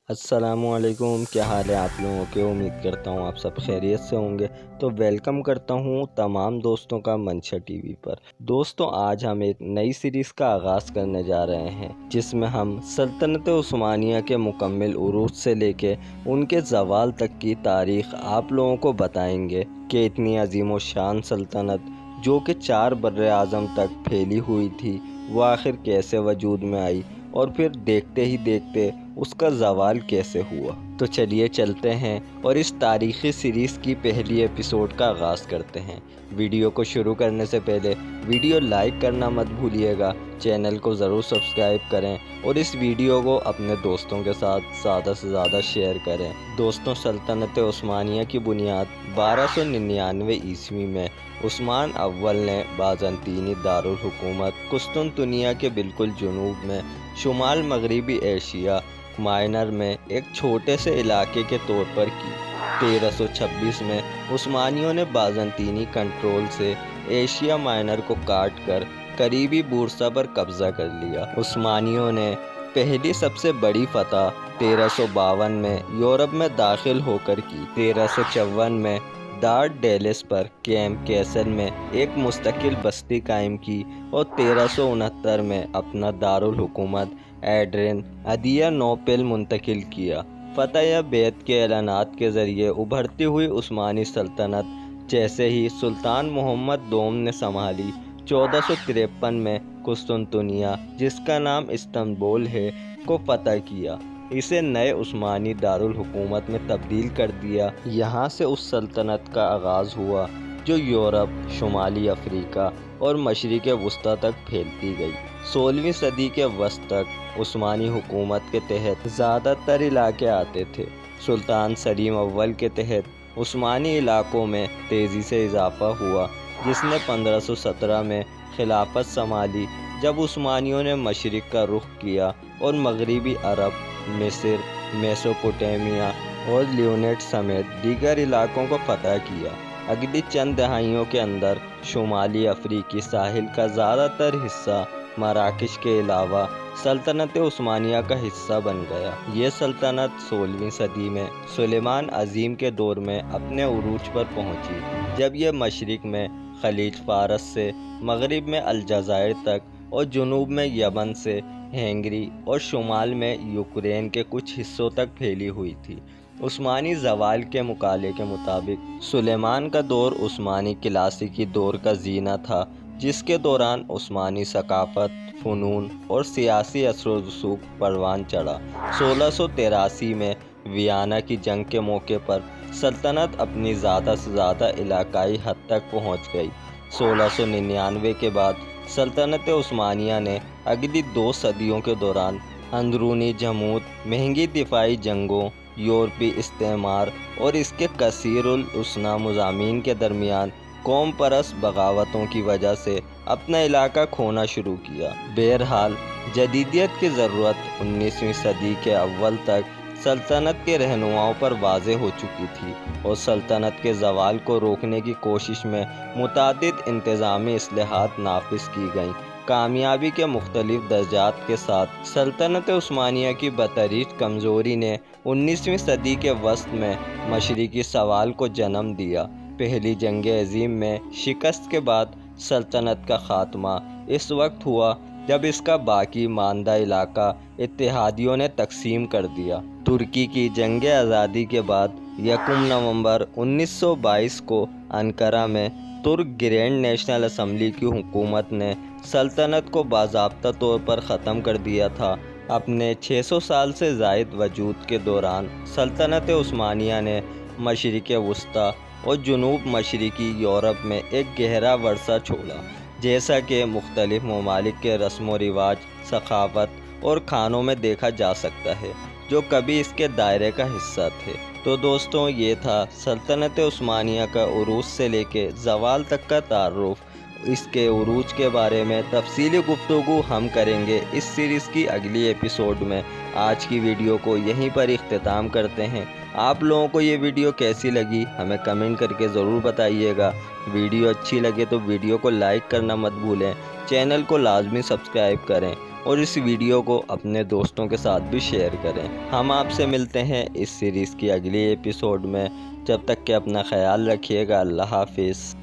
السلام علیکم، کیا حال ہے آپ لوگوں کے؟ امید کرتا ہوں آپ سب خیریت سے ہوں گے۔ تو ویلکم کرتا ہوں تمام دوستوں کا منشا ٹی وی پر۔ دوستوں، آج ہم ایک نئی سیریز کا آغاز کرنے جا رہے ہیں جس میں ہم سلطنت عثمانیہ کے مکمل عروج سے لے کے ان کے زوال تک کی تاریخ آپ لوگوں کو بتائیں گے کہ اتنی عظیم و شان سلطنت جو کہ 4 براعظم تک پھیلی ہوئی تھی، وہ آخر کیسے وجود میں آئی اور پھر دیکھتے ہی دیکھتے اس کا زوال کیسے ہوا۔ تو چلیے چلتے ہیں اور اس تاریخی سیریز کی پہلی ایپیسوڈ کا آغاز کرتے ہیں۔ ویڈیو کو شروع کرنے سے پہلے ویڈیو لائک کرنا مت بھولیے گا، چینل کو ضرور سبسکرائب کریں اور اس ویڈیو کو اپنے دوستوں کے ساتھ زیادہ سے زیادہ شیئر کریں۔ دوستوں، سلطنت عثمانیہ کی بنیاد 1299 عیسوی میں عثمان اول نے بازنطینی دارالحکومت قسطنطنیہ کے بالکل جنوب میں شمال مغربی ایشیا مائنر میں ایک چھوٹے سے علاقے کے طور پر کی۔ 1326 میں عثمانیوں نے بازنطینی کنٹرول سے ایشیا مائنر کو کاٹ کر قریبی بورسا پر قبضہ کر لیا۔ عثمانیوں نے پہلی سب سے بڑی فتح 1352 میں یورپ میں داخل ہو کر کی۔ 1354 میں دارڈ ڈیلس پر کیمپ کیسل میں ایک مستقل بستی قائم کی اور 1369 میں اپنا دارالحکومت ایڈرین ادیا نوپل منتقل کیا۔ فتح یا بیعت کے اعلانات کے ذریعے ابھرتی ہوئی عثمانی سلطنت جیسے ہی سلطان محمد دوم نے سنبھالی، 1453 میں قسطنطنیہ، جس کا نام استنبول ہے، کو فتح کیا۔ اسے نئے عثمانی دارالحکومت میں تبدیل کر دیا۔ یہاں سے اس سلطنت کا آغاز ہوا جو یورپ، شمالی افریقہ اور مشرق وسطیٰ تک پھیلتی گئی۔ 16ویں صدی کے وسط تک عثمانی حکومت کے تحت زیادہ تر علاقے آتے تھے۔ سلطان سلیم اول کے تحت عثمانی علاقوں میں تیزی سے اضافہ ہوا، جس نے 1517 میں خلافت سنبھالی جب عثمانیوں نے مشرق کا رخ کیا اور مغربی عرب، مصر، میسوپوٹیمیا اور لیونٹ سمیت دیگر علاقوں کو فتح کیا۔ اگلی چند دہائیوں کے اندر شمالی افریقی ساحل کا زیادہ تر حصہ مراکش کے علاوہ سلطنت عثمانیہ کا حصہ بن گیا۔ یہ سلطنت 16ویں صدی میں سلیمان عظیم کے دور میں اپنے عروج پر پہنچی، جب یہ مشرق میں خلیج فارس سے مغرب میں الجزائر تک اور جنوب میں یمن سے ہنگری اور شمال میں یوکرین کے کچھ حصوں تک پھیلی ہوئی تھی۔ عثمانی زوال کے مقالے کے مطابق سلیمان کا دور عثمانی کلاسیکی دور کا زینہ تھا، جس کے دوران عثمانی ثقافت، فنون اور سیاسی اثر و رسوخ پروان چڑھا۔ 1683 میں ویانا کی جنگ کے موقع پر سلطنت اپنی زیادہ سے زیادہ علاقائی حد تک پہنچ گئی۔ 1699 کے بعد سلطنت عثمانیہ نے اگلی 2 صدیوں کے دوران اندرونی جمود، مہنگی دفاعی جنگوں، یورپی استعمار اور اس کے کثیر الاسنہ مضامین کے درمیان قوم پرست بغاوتوں کی وجہ سے اپنا علاقہ کھونا شروع کیا۔ بہرحال جدیدیت کی ضرورت 19ویں صدی کے اول تک سلطنت کے رہنماؤں پر واضح ہو چکی تھی اور سلطنت کے زوال کو روکنے کی کوشش میں متعدد انتظامی اصلاحات نافذ کی گئیں۔ کامیابی کے مختلف درجات کے ساتھ سلطنت عثمانیہ کی بتدریج کمزوری نے 19ویں صدی کے وسط میں مشرقی زوال کو جنم دیا۔ پہلی جنگ عظیم میں شکست کے بعد سلطنت کا خاتمہ اس وقت ہوا جب اس کا باقی ماندہ علاقہ اتحادیوں نے تقسیم کر دیا۔ ترکی کی جنگ آزادی کے بعد 1 نومبر 1922 کو انقرہ میں ترک گرینڈ نیشنل اسمبلی کی حکومت نے سلطنت کو باضابطہ طور پر ختم کر دیا تھا۔ اپنے 600 سال سے زائد وجود کے دوران سلطنت عثمانیہ نے مشرق وسطیٰ اور جنوب مشرقی یورپ میں ایک گہرا ورثہ چھوڑا، جیسا کہ مختلف ممالک کے رسم و رواج، ثقافت اور کھانوں میں دیکھا جا سکتا ہے، جو کبھی اس کے دائرے کا حصہ تھے۔ تو دوستوں، یہ تھا سلطنت عثمانیہ کا عروج سے لے کے زوال تک کا تعارف۔ اس کے عروج کے بارے میں تفصیلی گفتگو ہم کریں گے اس سیریز کی اگلی ایپیسوڈ میں۔ آج کی ویڈیو کو یہیں پر اختتام کرتے ہیں۔ آپ لوگوں کو یہ ویڈیو کیسی لگی ہمیں کمنٹ کر کے ضرور بتائیے گا۔ ویڈیو اچھی لگے تو ویڈیو کو لائک کرنا مت بھولیں، چینل کو لازمی سبسکرائب کریں اور اس ویڈیو کو اپنے دوستوں کے ساتھ بھی شیئر کریں۔ ہم آپ سے ملتے ہیں اس سیریز کی اگلی ایپیسوڈ میں، جب تک کہ اپنا خیال رکھیے گا۔ اللہ حافظ۔